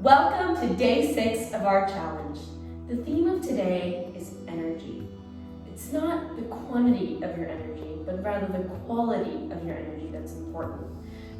Welcome to day 6 of our challenge. The theme of today is energy. It's not the quantity of your energy, but rather the quality of your energy that's important.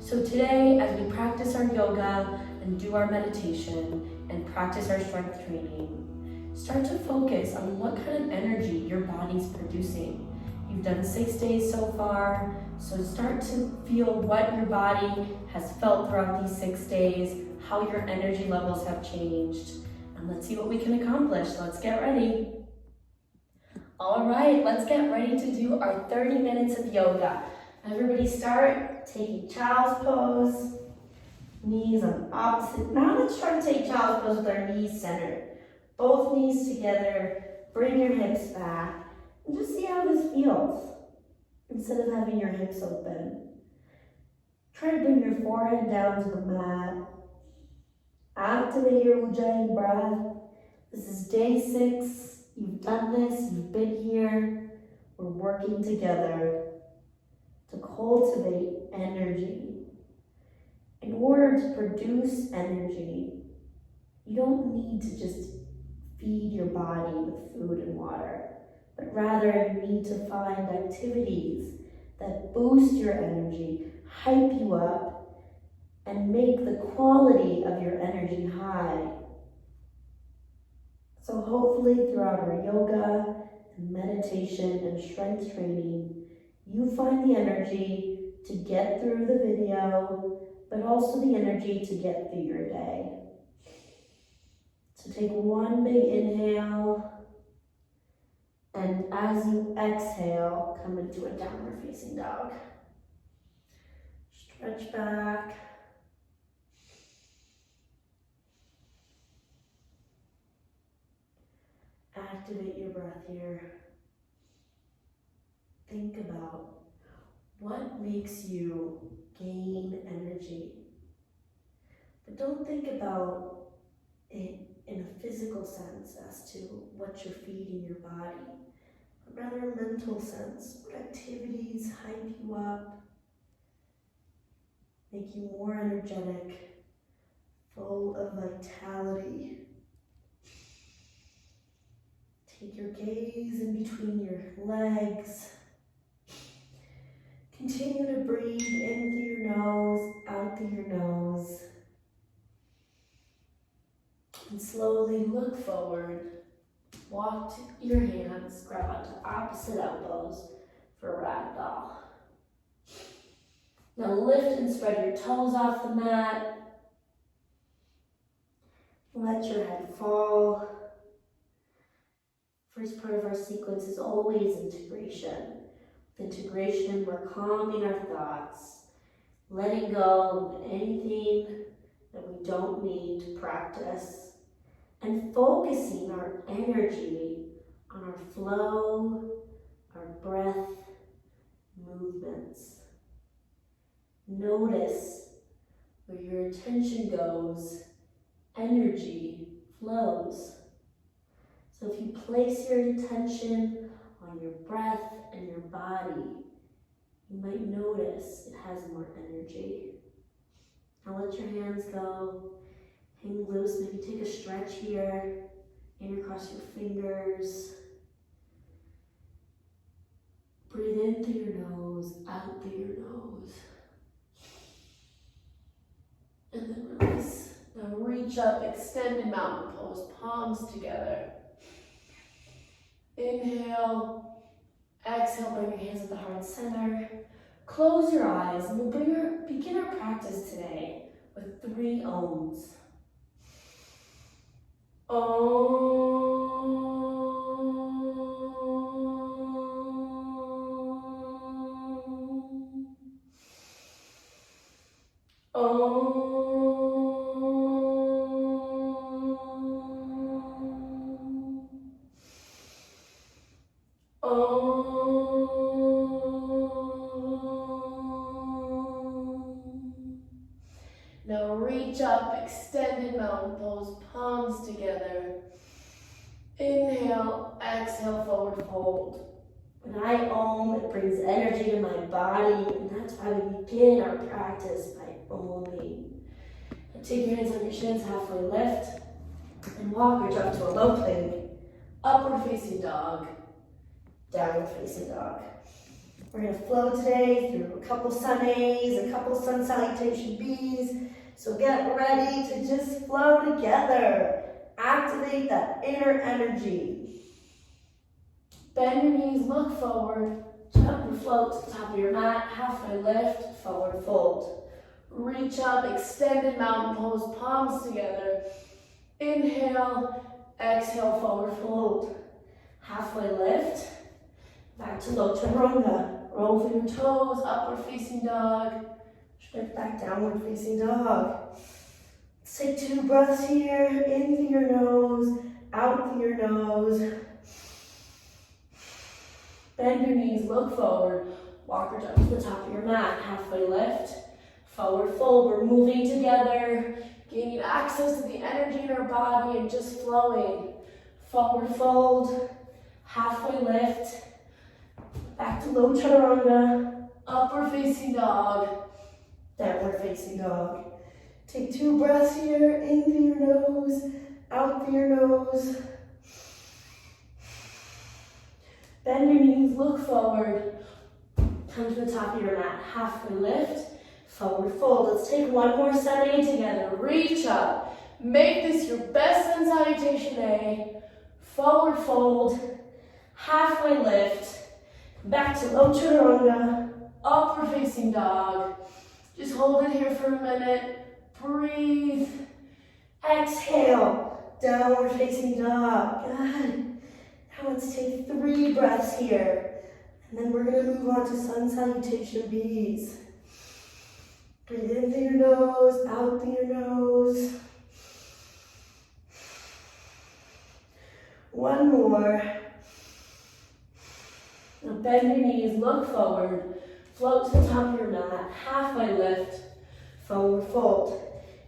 So today, as we practice our yoga and do our meditation and practice our strength training, start to focus on what kind of energy your body's producing. You've done 6 days so far, so start to feel what your body has felt throughout these 6 days, how your energy levels have changed, and let's see what we can accomplish. Let's get ready. All right, let's get ready to do our 30 minutes of yoga. Everybody start taking child's pose, knees on opposite. Now let's try to take child's pose with our knees centered. Both knees together, bring your hips back, and just see how this feels. Instead of having your hips open, try to bring your forehead down to the mat. Activate your Ujjayi breath. This is day 6. You've done this, you've been here. We're working together to cultivate energy. In order to produce energy, you don't need to just feed your body with food and water, but rather you need to find activities that boost your energy, hype you up, and make the quality of your energy high. So hopefully throughout our yoga and meditation and strength training, you find the energy to get through the video, but also the energy to get through your day. So take one big inhale, and as you exhale, come into a downward facing dog. Stretch back. Activate your breath here. Think about what makes you gain energy. But don't think about it in a physical sense as to what you're feeding your body, but rather a mental sense. What activities hype you up, make you more energetic, full of vitality. Take your gaze in between your legs. Continue to breathe in through your nose, out through your nose. And slowly look forward. Walk your hands, grab onto opposite elbows for ragdoll. Now lift and spread your toes off the mat. Let your head fall. First part of our sequence is always integration. With integration, we're calming our thoughts, letting go of anything that we don't need to practice, and focusing our energy on our flow, our breath, movements. Notice where your attention goes, energy flows. So if you place your attention on your breath and your body, you might notice it has more energy. Now let your hands go, hang loose, maybe take a stretch here, intercross your fingers. Breathe in through your nose, out through your nose. And then release. Now reach up, extended mountain pose, palms together. Inhale, exhale, bring your hands at the heart center. Close your eyes, and we'll begin our practice today with 3 ohms. Om. Om. Now reach up, extended mountain pose, palms together. Inhale, exhale, forward fold. When I Om, it brings energy to my body, and that's why we begin our practice by Oming. Take your hands on your shins, halfway lift, and walk or drop to a low plank. Upward facing dog, downward facing dog. We're gonna flow today through a couple sun A's, a couple sun salutation B's. So get ready to just flow together. Activate that inner energy. Bend your knees, look forward, jump and float to the top of your mat, halfway lift, forward fold. Reach up, extended mountain pose, palms together. Inhale, exhale, forward fold. Halfway lift, back to low chaturanga. Roll through your toes, upward facing dog. Stretch back, downward facing dog. Let's take 2 breaths here, in through your nose, out through your nose. Bend your knees, look forward. Walk or jump to the top of your mat, halfway lift. Forward fold, we're moving together, gaining access to the energy in our body and just flowing. Forward fold, halfway lift, back to low chaturanga, upward facing dog, downward facing dog. Take 2 breaths here, in through your nose, out through your nose. Bend your knees, look forward, come to the top of your mat, halfway lift, forward fold. Let's take 1 more sun A together. Reach up. Make this your best sun salutation A. Forward fold. Halfway lift. Back to low chaturanga. Upward facing dog. Just hold it here for a minute. Breathe. Exhale. Downward facing dog. Good. Now let's take 3 breaths here. And then we're going to move on to sun salutation B's. Breathe in through your nose, out through your nose. 1 more. Now bend your knees, look forward. Float to the top of your mat, halfway lift, forward fold.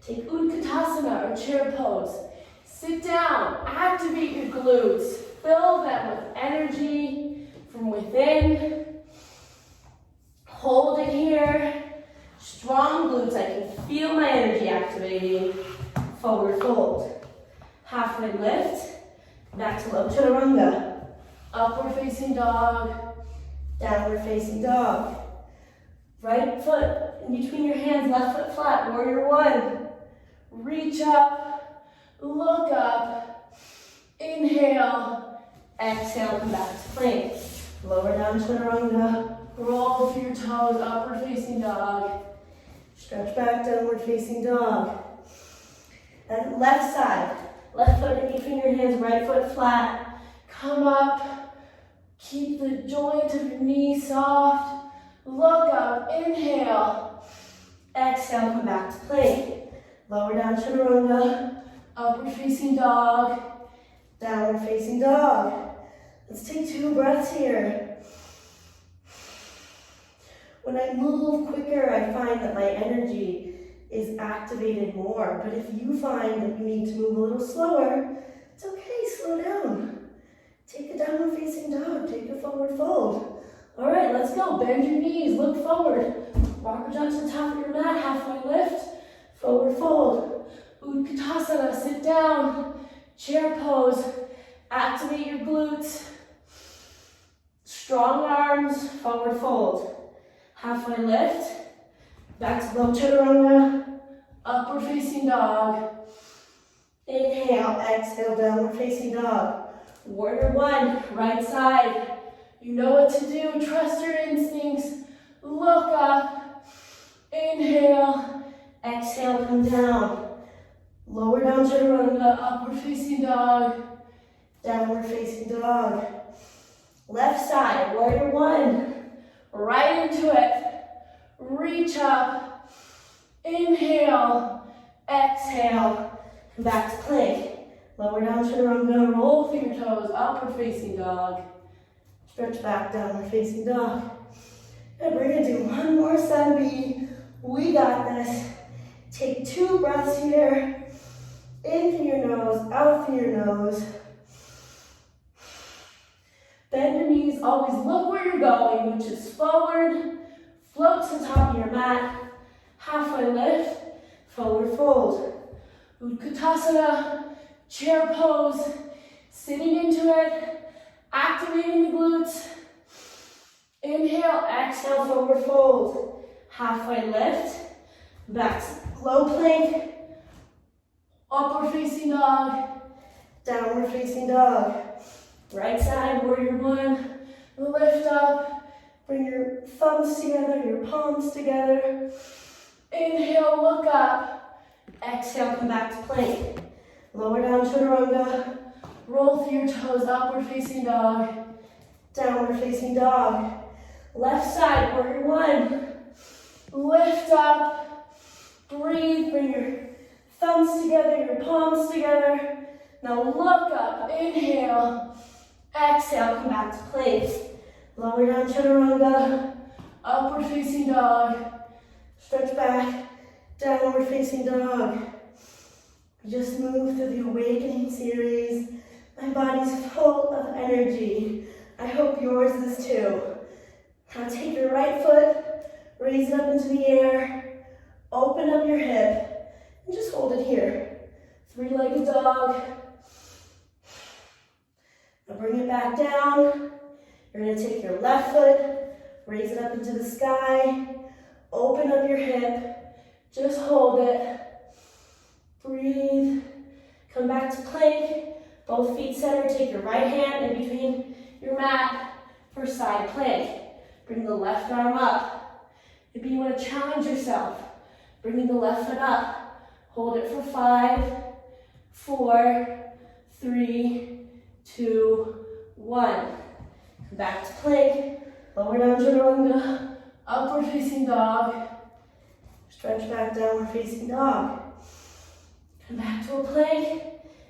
Take Utkatasana or chair pose. Sit down, activate your glutes. Fill them with energy from within. Hold it here. Strong glutes, I can feel my energy activating. Forward fold. Halfway lift. Back to low chaturanga. Upward facing dog. Downward facing dog. Right foot in between your hands, left foot flat, warrior 1. Reach up, look up. Inhale, exhale, come back to plank. Lower down chaturanga. Roll through your toes, upward facing dog. Stretch back, downward facing dog. Then left side. Left foot in between your hands, right foot flat. Come up. Keep the joint of your knee soft. Look up. Inhale. Exhale, come back to plank. Lower down chaturanga. Upward facing dog. Downward facing dog. Let's take 2 breaths here. When I move quicker, I find that my energy is activated more. But if you find that you need to move a little slower, it's okay, slow down. Take a downward facing dog, take a forward fold. All right, let's go. Bend your knees, look forward. Walk or jump to the top of your mat, halfway lift, forward fold. Utkatasana, sit down, chair pose. Activate your glutes. Strong arms, forward fold. Halfway lift, back to low chaturanga, upward facing dog. Inhale, exhale, downward facing dog. Warrior 1, right side. You know what to do, trust your instincts. Look up, inhale, exhale, come down. Lower down chaturanga, upward facing dog, downward facing dog. Left side, warrior 1. Right into it. Reach up. Inhale. Exhale. Come back to plank. Lower down chaturanga. Roll through your toes. Upward facing dog. Stretch back. Downward facing dog. And we're going to do 1 more sun B. We got this. Take 2 breaths here. In through your nose. Out through your nose. Bend your knees, always look where you're going, which is forward. Float to the top of your mat. Halfway lift, forward fold. Utkatasana, chair pose, sitting into it, activating the glutes. Inhale, exhale, forward fold. Halfway lift, back to low plank, upward facing dog, downward facing dog. Right side, warrior one, lift up, bring your thumbs together, your palms together. Inhale, look up. Exhale, come back to plank. Lower down, chaturanga. Roll through your toes, upward facing dog, downward facing dog. Left side, warrior one. Lift up, breathe, bring your thumbs together, your palms together. Now look up, inhale, exhale, come back to plank. Lower down, chaturanga, upward facing dog. Stretch back, downward facing dog. Just move through the awakening series. My body's full of energy. I hope yours is too. Now take your right foot, raise it up into the air, open up your hip, and just hold it here. Three-legged dog. Now bring it back down. You're gonna take your left foot, raise it up into the sky, open up your hip, just hold it. Breathe, come back to plank, both feet center, take your right hand in between your mat for side plank. Bring the left arm up. Maybe you want to challenge yourself. Bringing the left foot up. Hold it for 5, 4, 3, 2, 1. Come back to plank. Lower down chaturanga. Upward facing dog. Stretch back, downward facing dog. Come back to a plank.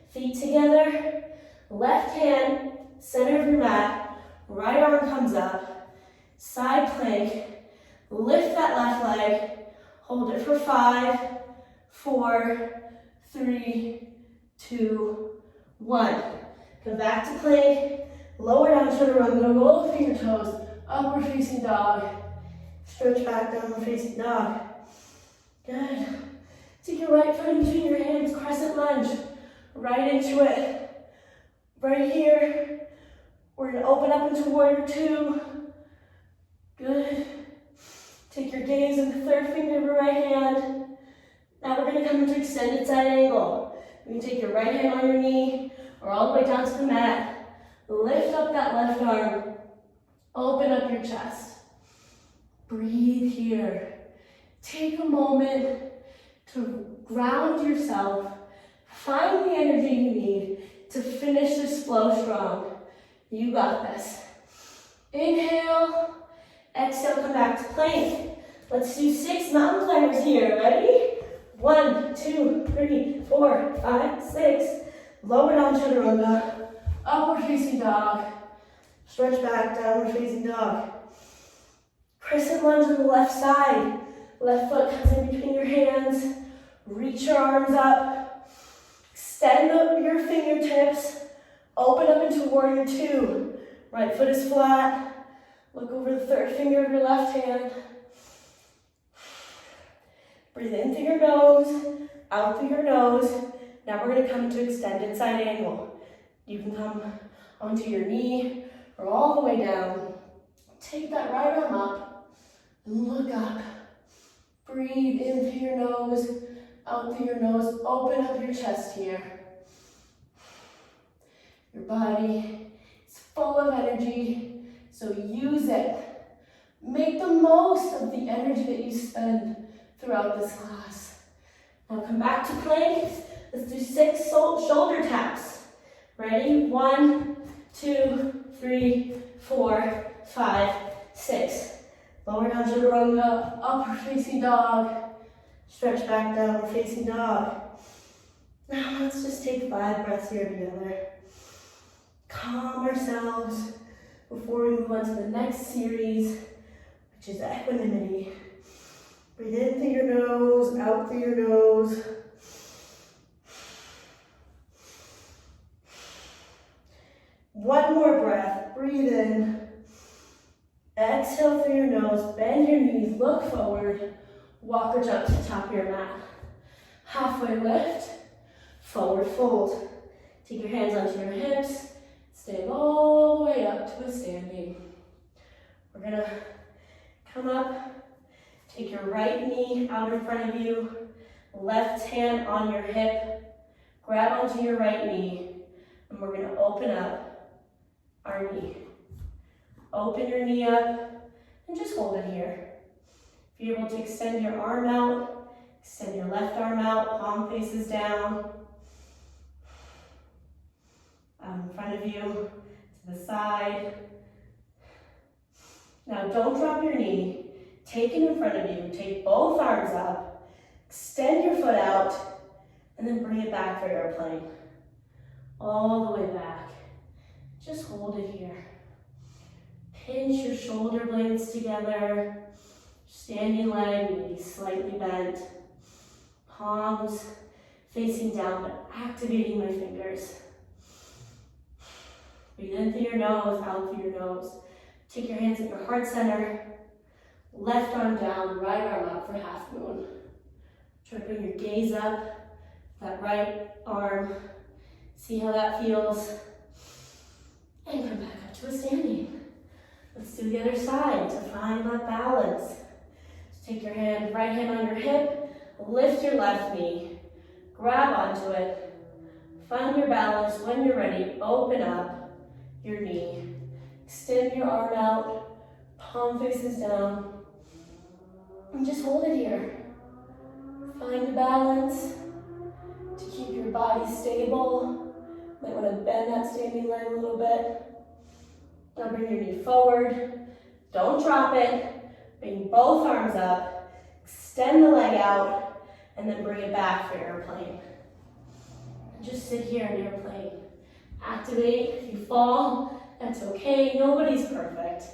Feet together. Left hand, center of your mat. Right arm comes up. Side plank, lift that left leg, hold it for 5, 4, 3, 2, 1. Come back to plank, lower down chaturanga, roll through your toes, upward facing dog, stretch back, downward facing dog. Good. Take your right foot in between your hands, crescent lunge, right into it. Right here, we're gonna open up into warrior two. Good. Take your gaze in the third finger of your right hand. Now we're going to come into extended side angle. You can take your right hand on your knee or all the way down to the mat. Lift up that left arm. Open up your chest. Breathe here. Take a moment to ground yourself. Find the energy you need to finish this flow strong. You got this. Inhale. Exhale, come back to plank. Let's do 6 mountain climbers here. Ready? 1, 2, 3, 4, 5, 6. Lower down chaturanga. Upward facing dog. Stretch back, downward facing dog. Crescent lunge on the left side. Left foot comes in between your hands. Reach your arms up. Extend up your fingertips. Open up into warrior two. Right foot is flat. Look over the third finger of your left hand. Breathe in through your nose, out through your nose. Now we're going to come into extended side angle. You can come onto your knee or all the way down. Take that right arm up and look up. Breathe in through your nose, out through your nose. Open up your chest here. Your body is full of energy. So use it. Make the most of the energy that you spend throughout this class. Now come back to plank. Let's do 6 shoulder taps. Ready? 1, 2, 3, 4, 5, 6. Lower down chaturanga, upward facing dog. Stretch back, downward facing dog. Now let's just take 5 breaths here together. Calm ourselves before we move on to the next series, which is equanimity. Breathe in through your nose, out through your nose. One more breath. Breathe in. Exhale through your nose. Bend your knees. Look forward. Walk or jump to the top of your mat. Halfway lift, forward fold. Take your hands onto your hips, stand all the way up to a standing. We're gonna come up, take your right knee out in front of you, left hand on your hip, grab onto your right knee, and we're gonna open up our knee. Open your knee up and just hold it here. If you're able to extend your arm out, extend your left arm out, palm faces down. Out in front of you, to the side. Now don't drop your knee. Take it in front of you. Take both arms up. Extend your foot out. And then bring it back for airplane. All the way back. Just hold it here. Pinch your shoulder blades together. Standing leg, maybe slightly bent. Palms facing down, but activating my fingers. Breathe in through your nose, out through your nose. Take your hands at your heart center. Left arm down, right arm up for half moon. Try to bring your gaze up, that right arm. See how that feels. And come back up to a standing. Let's do the other side to find that balance. So take your hand, right hand on your hip, lift your left knee, grab onto it. Find your balance. When you're ready, open up your knee. Extend your arm out, palm faces down, and just hold it here. Find the balance to keep your body stable. Might want to bend that standing leg a little bit. Now bring your knee forward. Don't drop it. Bring both arms up. Extend the leg out, and then bring it back for airplane. And just sit here in airplane. Activate. If you fall, that's okay. Nobody's perfect.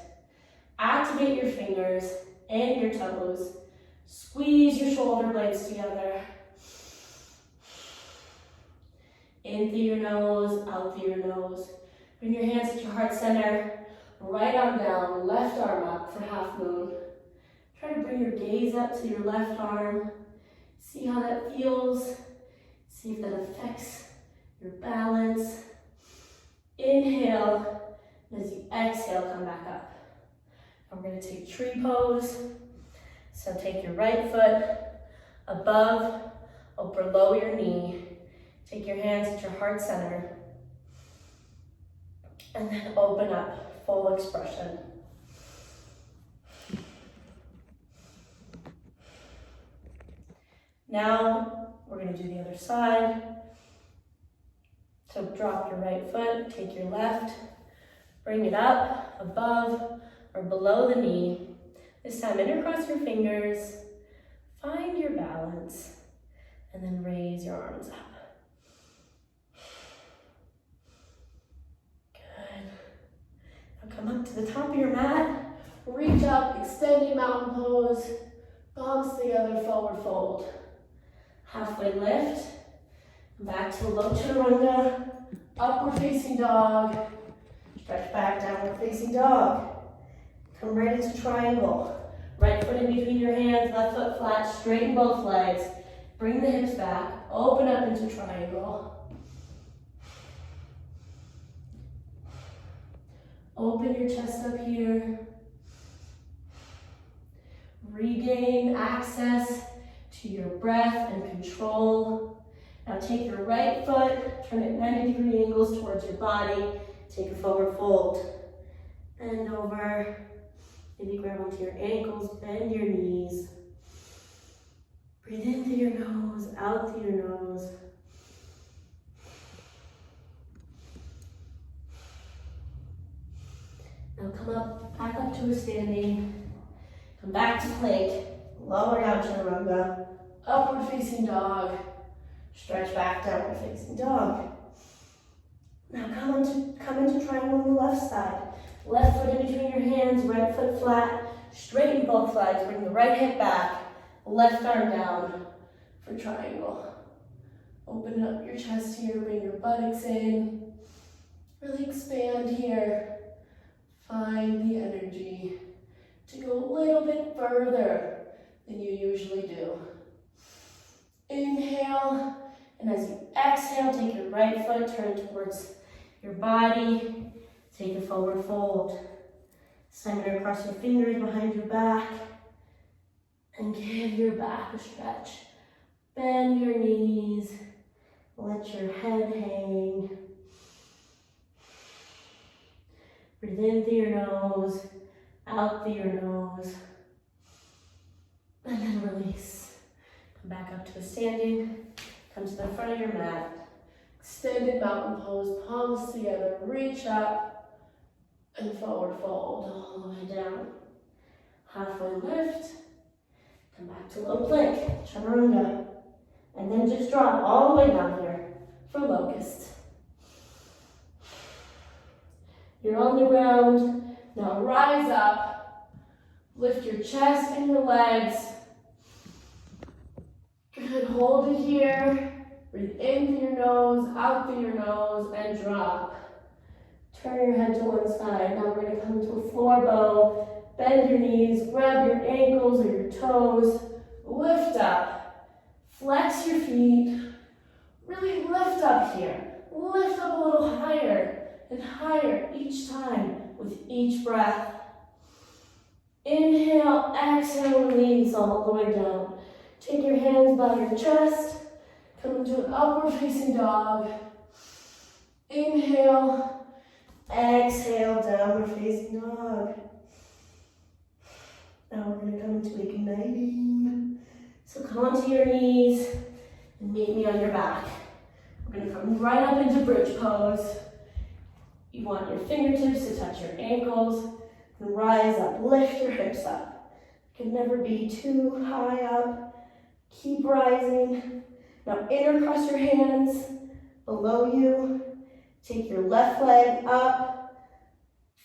Activate your fingers and your toes. Squeeze your shoulder blades together. In through your nose, out through your nose. Bring your hands at your heart center. Right arm down, left arm up for half moon. Try to bring your gaze up to your left arm. See how that feels. See if that affects your balance. Inhale, and as you exhale, come back up. Now we're going to take tree pose. So take your right foot above or below your knee. Take your hands at your heart center. And then open up, full expression. Now we're going to do the other side. So drop your right foot, take your left, bring it up, above or below the knee. This time intercross your fingers, find your balance, and then raise your arms up. Good. Now come up to the top of your mat, reach up, extending mountain pose, palms together, forward fold. Halfway lift. Back to low chaturanga, upward facing dog, stretch back, downward facing dog. Come right into triangle. Right foot in between your hands, left foot flat, straighten both legs. Bring the hips back, open up into triangle. Open your chest up here. Regain access to your breath and control. Now take your right foot, turn it 90-degree angles towards your body. Take a forward fold. Bend over. Maybe grab onto your ankles, bend your knees. Breathe in through your nose, out through your nose. Now come up, back up to a standing. Come back to plank. Lower down chaturanga. Upward facing dog. Stretch back, downward facing dog. Now come into triangle on the left side. Left foot in between your hands, right foot flat. Straighten both legs, bring the right hip back. Left arm down for triangle. Open up your chest here, bring your buttocks in. Really expand here. Find the energy to go a little bit further than you usually do. Inhale, and as you exhale, take your right foot, turn it towards your body, take a forward fold. This time you're going to cross your fingers behind your back and give your back a stretch. Bend your knees, let your head hang. Breathe in through your nose, out through your nose, and then release. Come back up to a standing, come to the front of your mat. Extended mountain pose, palms together, reach up and forward fold all the way down. Halfway lift, come back to low plank, chaturanga, and then just drop all the way down here for locust. You're on the ground, now rise up, lift your chest and your legs. Good, hold it here. Breathe in through your nose, out through your nose, and drop. Turn your head to one side. Now we're going to come to a floor bow. Bend your knees, grab your ankles or your toes, lift up, flex your feet, really lift up here. Lift up a little higher and higher each time with each breath. Inhale, exhale, release all the way down. Take your hands by your chest. Come into an upward facing dog. Inhale, exhale, downward facing dog. Now we're going to come into igniting. So come onto your knees and meet me on your back. We're going to come right up into bridge pose. You want your fingertips to touch your ankles and rise up. Lift your hips up. You can never be too high up. Keep rising. Now intercross your hands below you. Take your left leg up.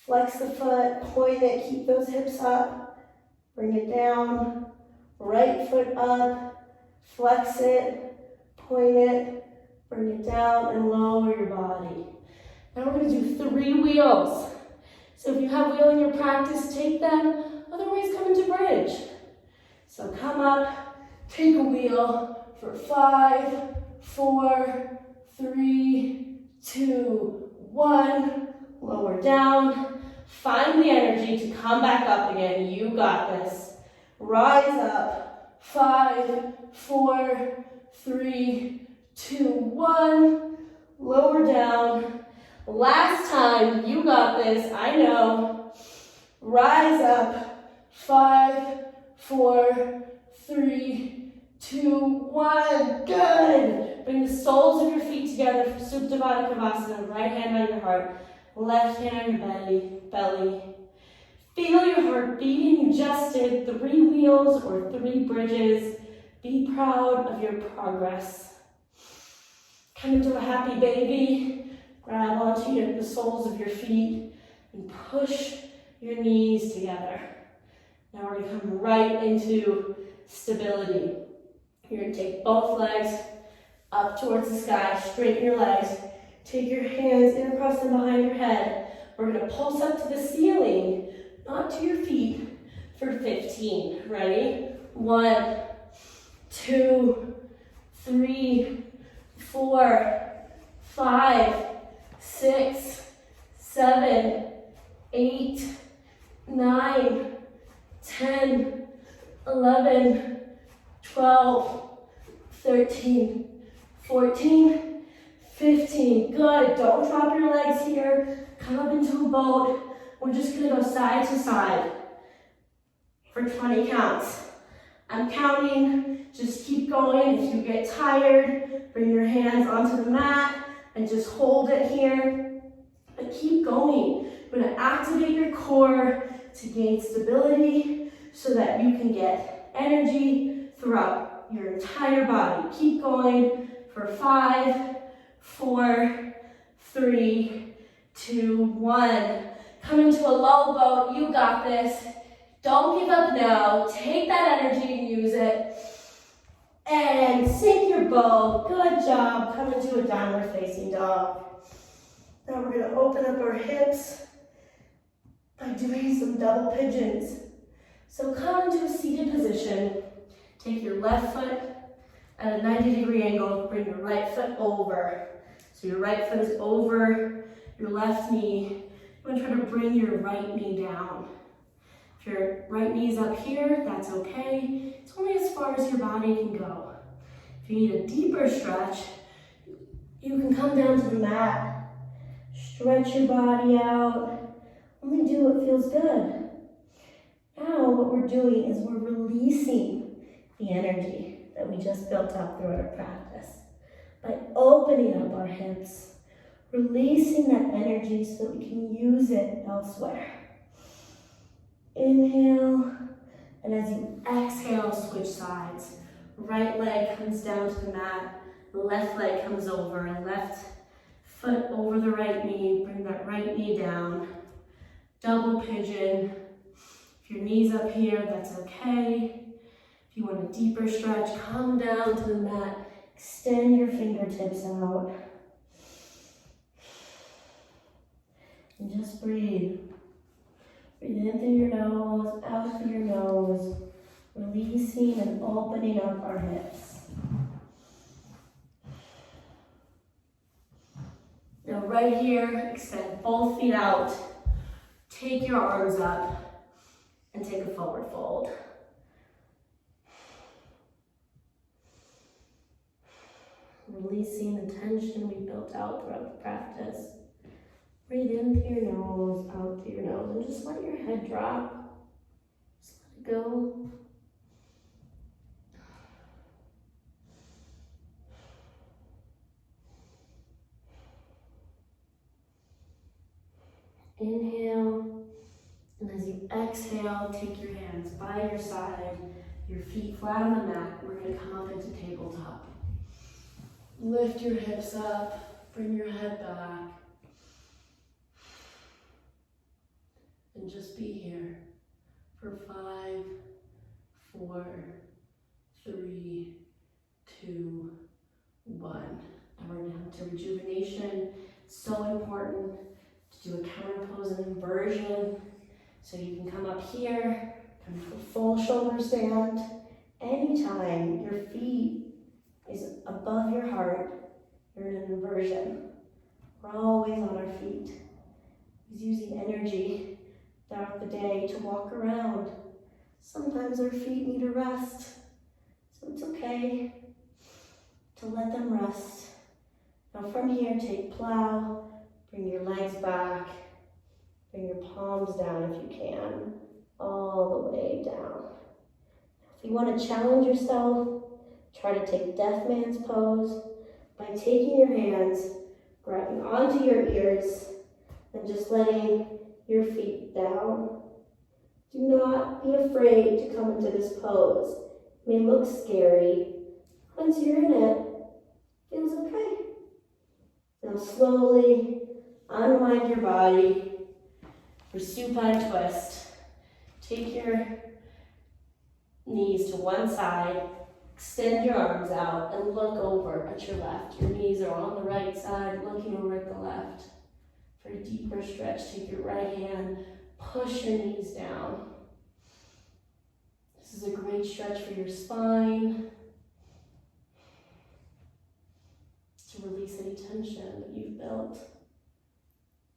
Flex the foot, point it, keep those hips up. Bring it down. Right foot up. Flex it, point it, bring it down, and lower your body. Now we're going to do 3 wheels. So if you have wheel in your practice, take them. Otherwise, come into bridge. So come up, take a wheel. For 5, 4, 3, 2, 1. Lower down. Find the energy to come back up again. You got this. Rise up. 5, 4, 3, 2, 1. Lower down. Last time. You got this. I know. Rise up. 5, 4, 3, 2, 1. Good. Bring the soles of your feet together for Supta Baddha Konasana. Right hand on your heart. Left hand on your belly. Feel your heart beating. You just did 3 wheels or 3 bridges. Be proud of your progress. Come into a happy baby. Grab onto the soles of your feet and push your knees together. Now we're going to come right into stability. You're going to take both legs up towards the sky. Straighten your legs. Take your hands intercross them behind your head. We're going to pulse up to the ceiling, not to your feet, for 15. Ready? 1, 2, 3, 4, 5, 6, 7, 8, 9, 10, 11, 12, 13, 14, 15. Good. Don't drop your legs here. Come up into a boat. We're just going to go side to side for 20 counts. I'm counting. Just keep going. If you get tired, bring your hands onto the mat and just hold it here. But keep going. We're going to activate your core to gain stability so that you can get energy throughout your entire body. Keep going for 5, 4, 3, 2, 1. Come into a low boat. You got this. Don't give up now. Take that energy and use it. And sink your boat. Good job. Come into a downward facing dog. Now we're going to open up our hips by doing some double pigeons. So come into a seated position. Take your left foot At a 90-degree angle, bring your right foot over. So your right foot is over your left knee. You want to try to bring your right knee down. If your right knee's up here, that's okay. It's only as far as your body can go. If you need a deeper stretch, you can come down to the mat. Stretch your body out. Only do what feels good. Now what we're doing is we're releasing the energy that we just built up throughout our practice by opening up our hips, releasing that energy so that we can use it elsewhere. Inhale, and as you exhale, switch sides. Right leg comes down to the mat, left leg comes over, and left foot over the right knee. Bring that right knee down. Double pigeon. If your knee's up here, that's okay. If you want a deeper stretch, come down to the mat. Extend your fingertips out. And just breathe. Breathe in through your nose, out through your nose, releasing and opening up our hips. Now right here, extend both feet out. Take your arms up and take a forward fold. Releasing the tension we built out throughout the practice. Breathe in through your nose, out through your nose, and just let your head drop. Just let it go. Inhale, and as you exhale, take your hands by your side, your feet flat on the mat. We're going to come up into tabletop. Lift your hips up, bring your head back, and just be here for 5, 4, 3, 2, 1. And we're going to come to rejuvenation. So important to do a counter pose and inversion. So you can come up here, come to a full shoulder stand. Anytime your feet is above your heart, you're in an inversion. We're always on our feet. He's using energy throughout the day to walk around. Sometimes our feet need a rest, so it's okay to let them rest. Now from here, take plow, bring your legs back, bring your palms down if you can, all the way down. If you want to challenge yourself, try to take Deaf Man's pose by taking your hands, grabbing onto your ears, and just letting your feet down. Do not be afraid to come into this pose. It may look scary. Once you're in it, it feels okay. Now slowly unwind your body for supine twist. Take your knees to one side, extend your arms out, and look over at your left. Your knees are on the right side, looking over at the left. For a deeper stretch, take your right hand, push your knees down. This is a great stretch for your spine, to release any tension that you've built.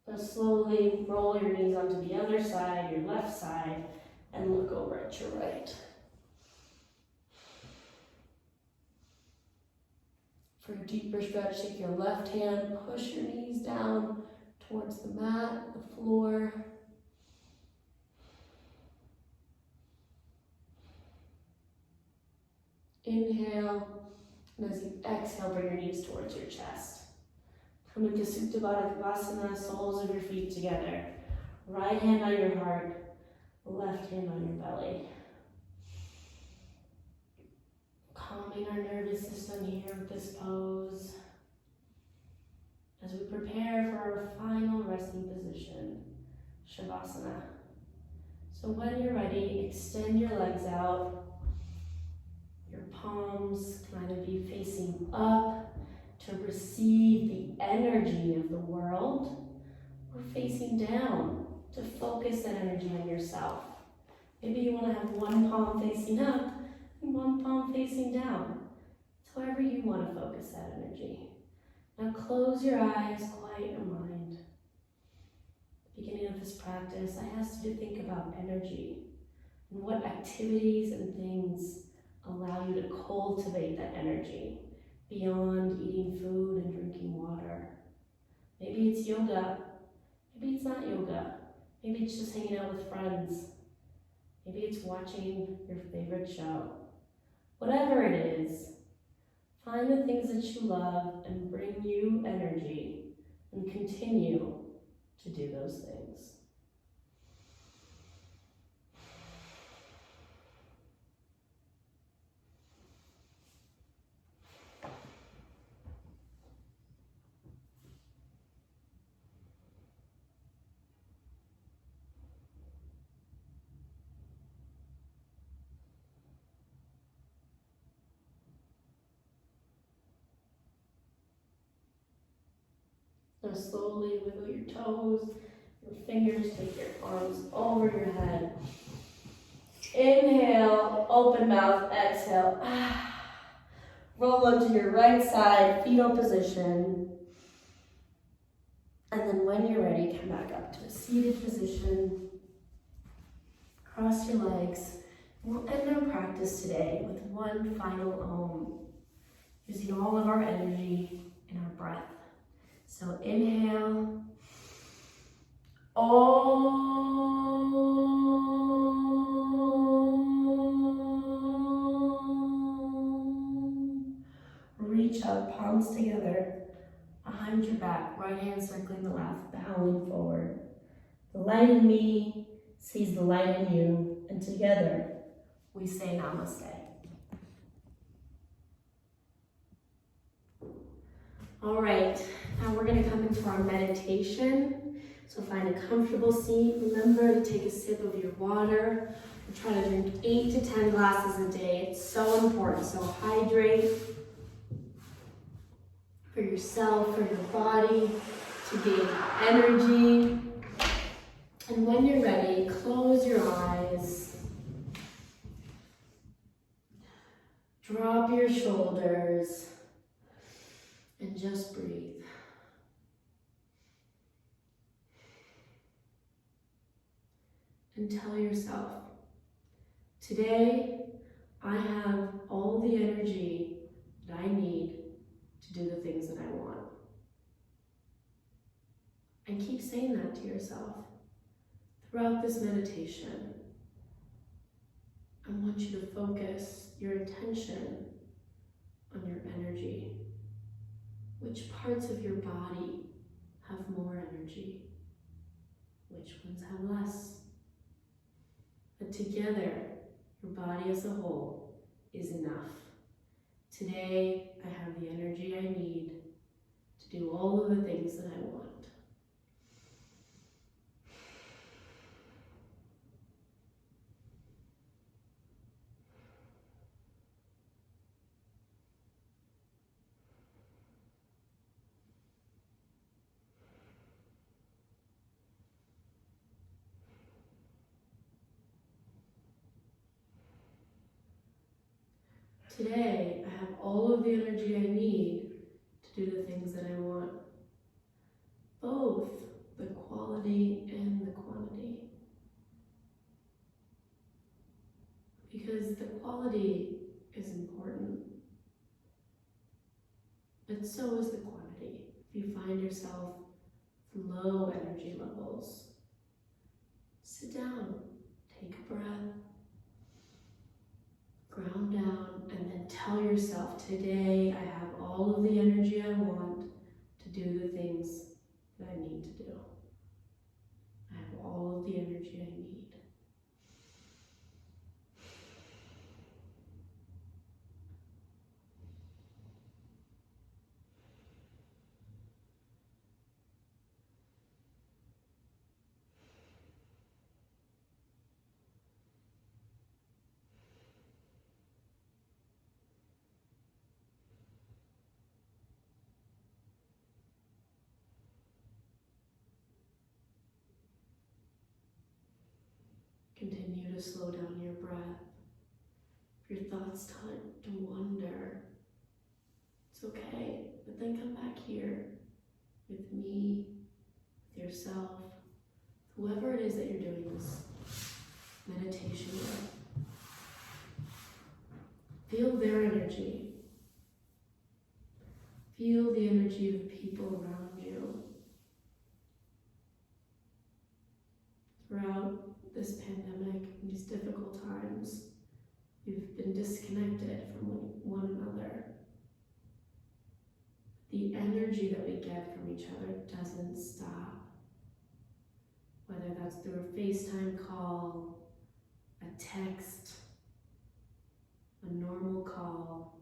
Now slowly roll your knees onto the other side, your left side, and look over at your right. For a deeper stretch, take your left hand, push your knees down towards the mat, the floor. Inhale, and as you exhale, bring your knees towards your chest. Come into Supta Baddha Konasana, soles of your feet together. Right hand on your heart, left hand on your belly. Calming our nervous system here with this pose as we prepare for our final resting position, Shavasana. So when you're ready, extend your legs out. Your palms kind of be facing up to receive the energy of the world, or facing down to focus that energy on yourself. Maybe you want to have one palm facing up and one palm facing down however you want to focus that energy. Now close your eyes, quiet your mind. At the beginning of this practice, I asked you to think about energy and what activities and things allow you to cultivate that energy beyond eating food and drinking water. Maybe it's yoga, maybe it's not yoga, maybe it's just hanging out with friends, maybe it's watching your favorite show. Whatever it is, find the things that you love and bring you energy and continue to do those things. Now slowly wiggle your toes, your fingers, take your arms over your head. Inhale, open mouth, exhale. Roll onto your right side, fetal position. And then when you're ready, come back up to a seated position. Cross your legs. We'll end our practice today with one final Om, using all of our energy in our breath. So inhale, Om. Reach up, palms together, behind your back, right hand circling the left, bowing forward. The light in me sees the light in you, and together we say Namaste. All right, now we're going to come into our meditation. So find a comfortable seat. Remember to take a sip of your water. And try to drink 8 to 10 glasses a day. It's so important. So hydrate for yourself, for your body, to gain energy. And when you're ready, close your eyes. Drop your shoulders. And just breathe. And tell yourself, today I have all the energy that I need to do the things that I want. And keep saying that to yourself throughout this meditation. I want you to focus your attention on your energy. Which parts of your body have more energy? Which ones have less? But together, your body as a whole is enough. Today, I have the energy I need to do all of the things that I want. Today, I have all of the energy I need to do the things that I want. Both the quality and the quantity. Because the quality is important, but so is the quantity. If you find yourself with low energy levels, sit down, take a breath, ground down, and then tell yourself, today I have all of the energy I want to do the things that I need to do. I have all of the energy I need. Continue to slow down your breath. If your thoughts start to wander, It's okay, but then come back here with me, with yourself, whoever it is that you're doing this meditation with. Feel their energy. Feel the energy of the people around you. Throughout this pandemic, these difficult times, we've been disconnected from one another. The energy that we get from each other doesn't stop. Whether that's through a FaceTime call, a text, a normal call.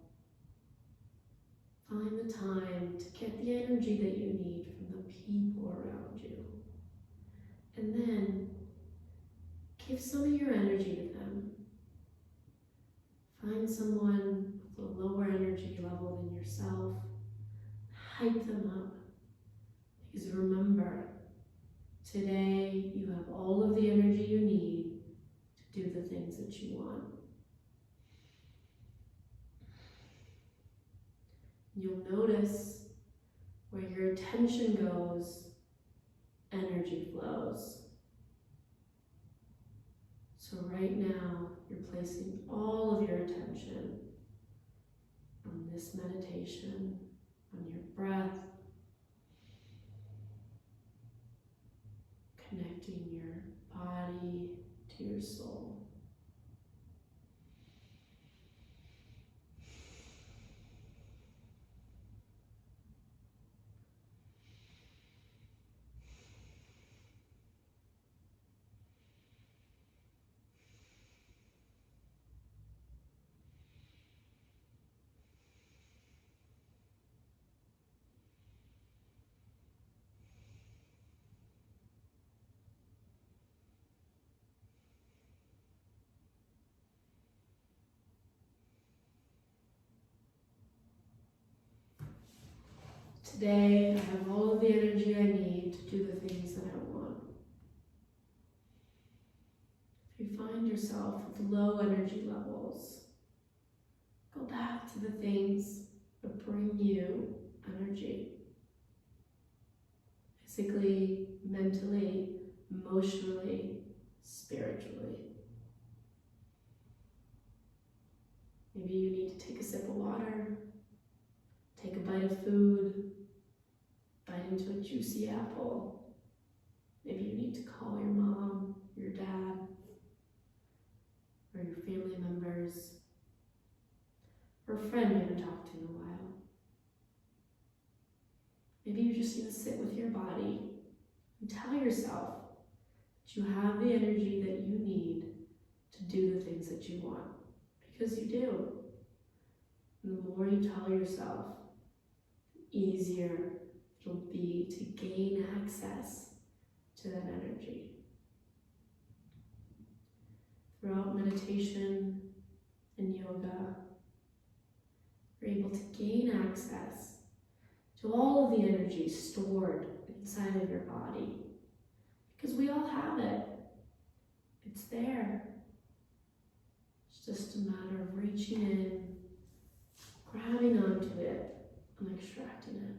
Find the time to get the energy that you need from the people around you. And then give some of your energy to them. Find someone with a lower energy level than yourself. Hype them up. Because remember, today you have all of the energy you need to do the things that you want. You'll notice where your attention goes, energy flows. So right now, you're placing all of your attention on this meditation, on your breath, connecting your body to your soul. Today, I have all of the energy I need to do the things that I want. If you find yourself with low energy levels, go back to the things that bring you energy. Physically, mentally, emotionally, spiritually. Maybe you need to take a sip of water, take a bite of food, bite into a juicy apple. Maybe you need to call your mom, your dad, or your family members, or a friend you haven't talked to in a while. Maybe you just need to sit with your body and tell yourself that you have the energy that you need to do the things that you want, because you do. And the more you tell yourself, the easier it'll be to gain access to that energy. Throughout meditation and yoga, you're able to gain access to all of the energy stored inside of your body, because we all have it. It's there. It's just a matter of reaching in, grabbing onto it, and extracting it.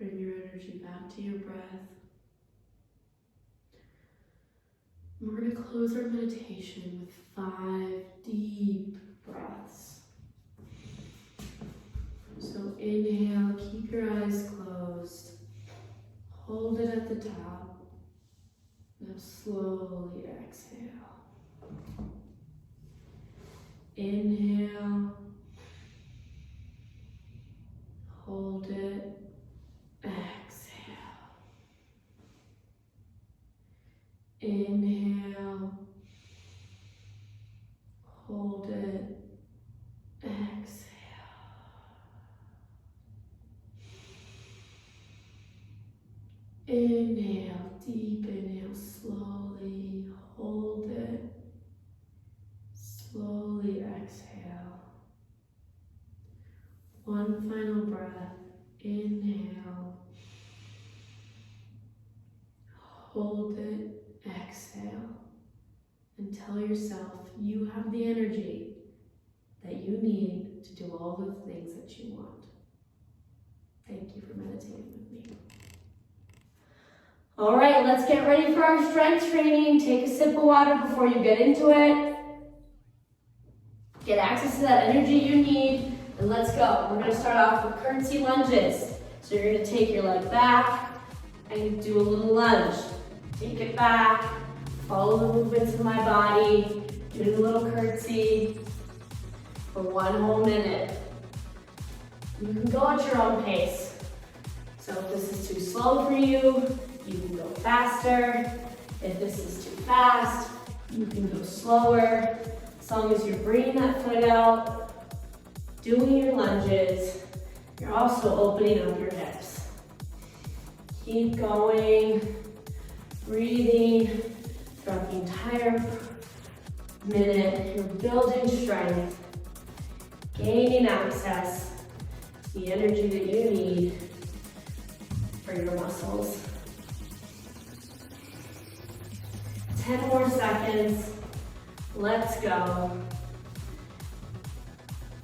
Bring your energy back to your breath. We're going to close our meditation with 5 deep breaths. So inhale, keep your eyes closed. Hold it at the top. Now slowly exhale. Inhale. Hold it. Exhale. Inhale. Hold it. Exhale. Inhale, deep inhale, slowly hold it. Slowly exhale. One final breath. Inhale. Hold it. Exhale. And tell yourself you have the energy that you need to do all the things that you want. Thank you for meditating with me. All right, let's get ready for our strength training. Take a sip of water before you get into it. Get access to that energy you need, and let's go. We're gonna start off with curtsy lunges. So you're gonna take your leg back and do a little lunge. Take it back, follow the movements of my body, do a little curtsy for 1 whole minute. You can go at your own pace. So if this is too slow for you, you can go faster. If this is too fast, you can go slower. As long as you're bringing that foot out, doing your lunges, you're also opening up your hips. Keep going, breathing throughout the entire minute. You're building strength, gaining access to the energy that you need for your muscles. 10 more seconds. Let's go.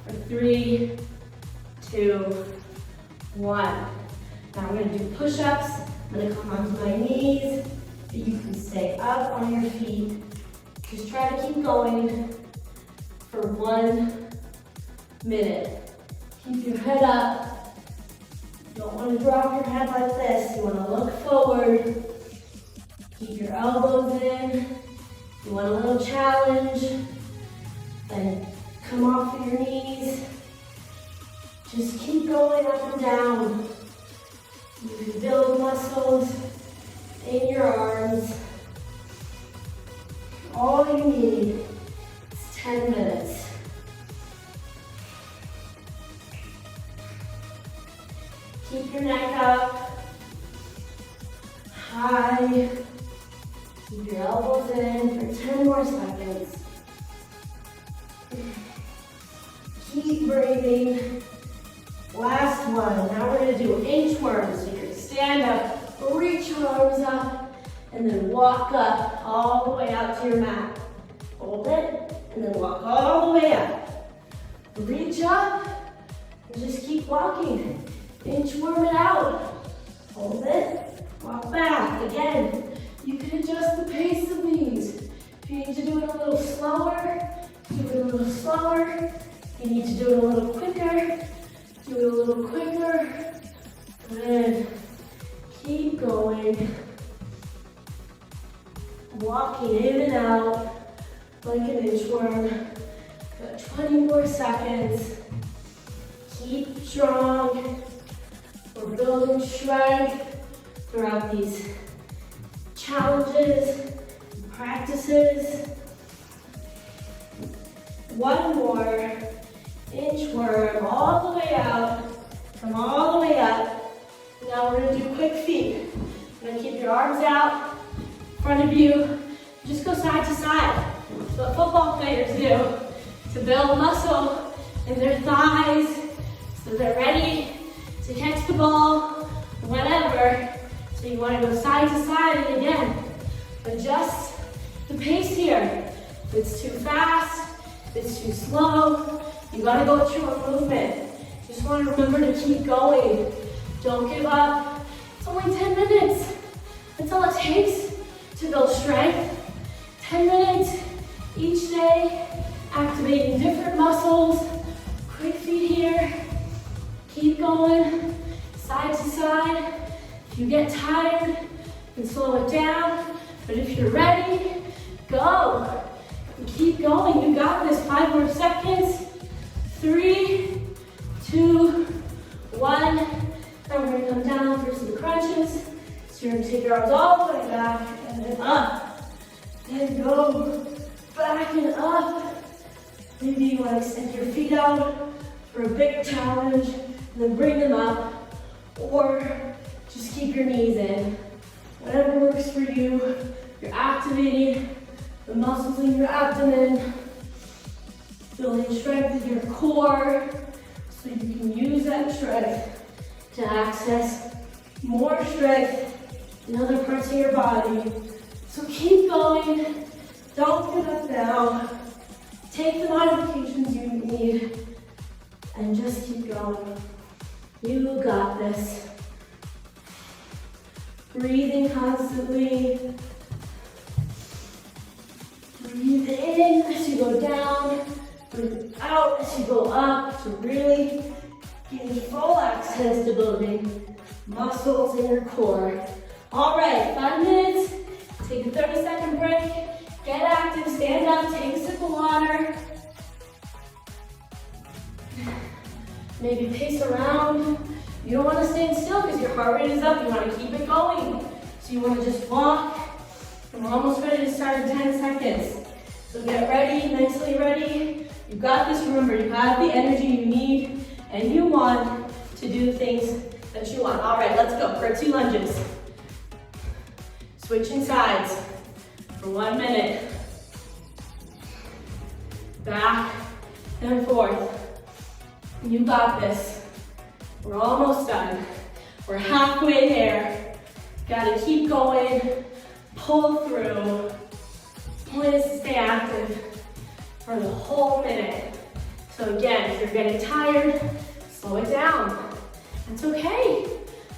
For 3, 2, 1. Now I'm going to do push-ups. I'm going to come onto my knees. You can stay up on your feet. Just try to keep going for 1 minute. Keep your head up. You don't want to drop your head like this. You want to look forward. Keep your elbows in. You want a little challenge. Then come off of your knees. Just keep going up and down. You can build muscles in your arms. All you need is 10 minutes. Keep your neck up, high. Keep your elbows in for 10 more seconds. Keep breathing. Last one. Now we're going to do inchworms. So you're going to stand up, reach your arms up, and then walk up all the way out to your mat. Hold it, and then walk all the way up. Reach up, and just keep walking. Inchworm it out. Hold it, walk back. Again, you can adjust the pace of these. If you need to do it a little slower, do it a little slower. If you need to do it a little quicker, do it a little quicker. Good. Keep going. Walking in and out like an inchworm. Got 20 more seconds. Keep strong. We're building strength throughout these challenges, practices. One more. Inchworm all the way out. Come all the way up. Now we're going to do quick feet. You're going to keep your arms out in front of you. Just go side to side. That's what football players do to build muscle in their thighs so they're ready to catch the ball, whatever. So you want to go side to side, and again, adjust the pace here. If it's too fast, if it's too slow, you gotta go with your own movement. Just want to remember to keep going. Don't give up. It's only 10 minutes. That's all it takes to build strength. 10 minutes each day, activating different muscles. Quick feet here. Keep going, side to side. If you get tired, you can slow it down. But if you're ready, go. And keep going. You got this. 5 more seconds. 3, 2, 1. Then we're going to come down for some crunches. So you're going to take your arms all the way back and then up. And go back and up. Maybe you want to extend your feet out for a bigger challenge and then bring them up. Or just keep your knees in. Whatever works for you. You're activating the muscles in your abdomen, building strength in your core so you can use that strength to access more strength in other parts of your body. So keep going. Don't give up now. Take the modifications you need and just keep going. You got this. Breathing constantly. Breathe in as you go down. Breathe out as you go up to really gain full access to building muscles in your core. All right, 5 minutes. Take a 30-second break. Get active, stand up, take a sip of water. Maybe pace around. You don't want to stand still because your heart rate is up. You want to keep it going. So you want to just walk. And we're almost ready to start in 10 seconds. So get ready, mentally ready. You've got this, remember, you have the energy you need and you want to do things that you want. All right, let's go for 2 lunges. Switching sides for 1 minute. Back and forth. You got this. We're almost done. We're halfway there. Gotta keep going. Pull through. Point is to stay active for the whole minute. So again, if you're getting tired, slow it down. It's okay,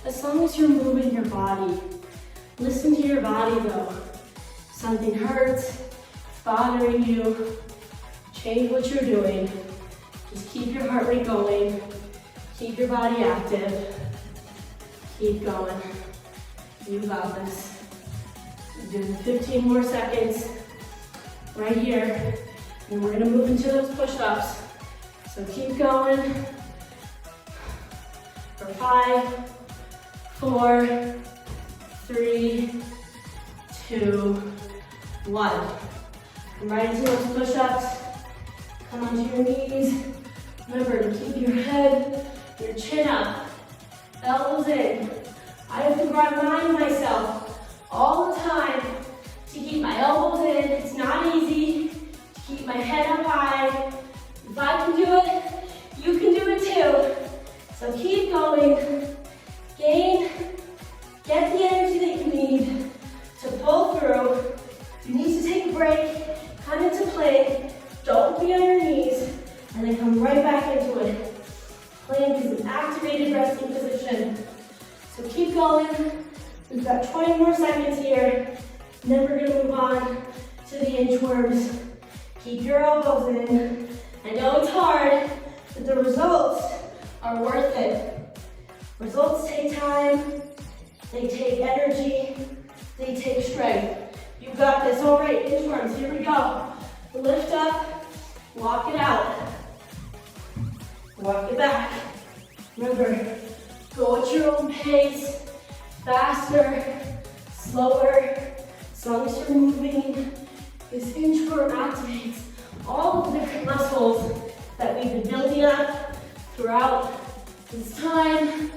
as long as you're moving your body. Listen to your body though. Something hurts, it's bothering you, change what you're doing. Just keep your heart rate going. Keep your body active. Keep going. You got this. You're doing 15 more seconds right here. And we're gonna move into those push-ups. So keep going. For 5, 4, 3, 2, 1. Come right into those push-ups. Come onto your knees. Remember to keep your head, your chin up, elbows in. I have to remind myself all the time to keep my elbows in. It's not easy to keep my head up high. If I can do it, you can do it too. So keep going. Get the energy that you need to pull through. If you need to take a break, come into plank. Don't be on your knees, and then come right back into it. Plank is an activated resting position. So keep going. We've got 20 more seconds here. And then we're gonna move on to the inchworms. Keep your elbows in. I know it's hard, but the results are worth it. Results take time, they take energy, they take strength. You got this. All right, inchworms, here we go. Lift up, walk it out. Walk it back. Remember, go at your own pace, faster, slower, as long as you're moving. This inchworm activates all of the different muscles that we've been building up throughout this time.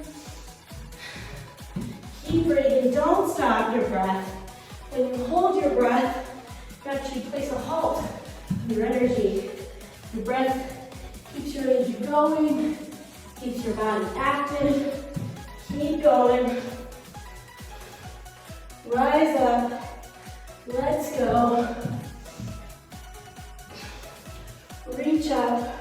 Keep breathing, don't stop your breath. When you hold your breath, you actually place a halt on your energy. Your breath keeps your energy going, keeps your body active. Keep going. Rise up. Let's go. Reach up.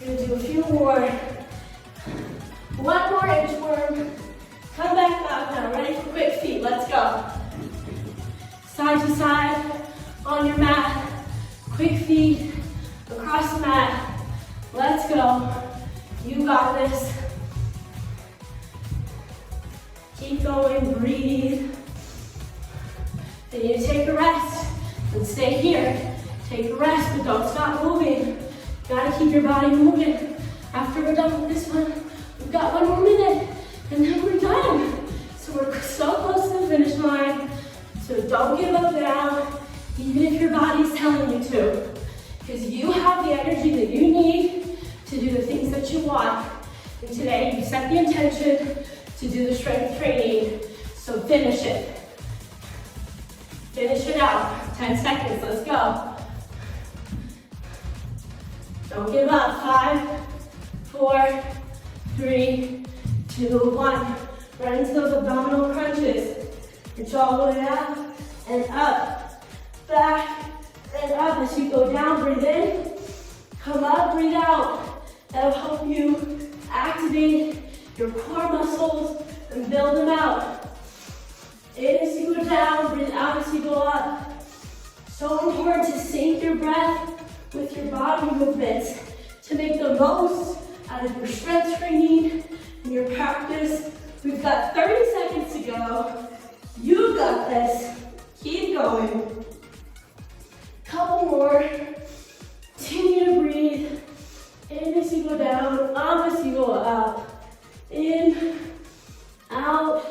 We're gonna do a few more firm. Come back up now, ready for quick feet, let's go. Side to side on your mat, quick feet across the mat. Let's go, you got this. Keep going, breathe. Then you take a rest and stay here. Take a rest, but don't stop moving. Gotta keep your body moving. After we're done with this one, we've got 1 more minute, and then we're done. So we're so close to the finish line. So don't give up now, even if your body's telling you to. Because you have the energy that you need to do the things that you want. And today, you set the intention to do the strength training. So finish it. Finish it out. 10 seconds, let's go. Don't give up. 5, 4, 3, 2, 1. Right into those abdominal crunches. Reach all the way up and up. Back and up. As you go down, breathe in. Come up, breathe out. That'll help you activate your core muscles and build them out. In as you go down, breathe out as you go up. So important to sync your breath with your body movements to make the most out of your strength training and your practice. We've got 30 seconds to go. You got this. Keep going. Couple more. Continue to breathe. In as you go down, up as you go up. In, out.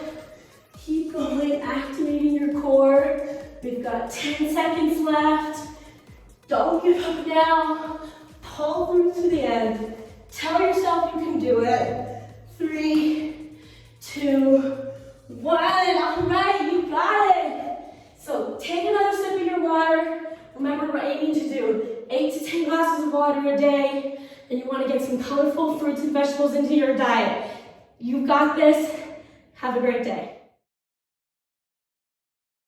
Keep going, activating your core. We've got 10 seconds left. Don't give up now. Pull through to the end. Tell yourself you can do it. 3, 2, 1. All right, you got it. So take another sip of your water. Remember, we're aiming to do 8 to 10 glasses of water a day. And you want to get some colorful fruits and vegetables into your diet. You got this. Have a great day.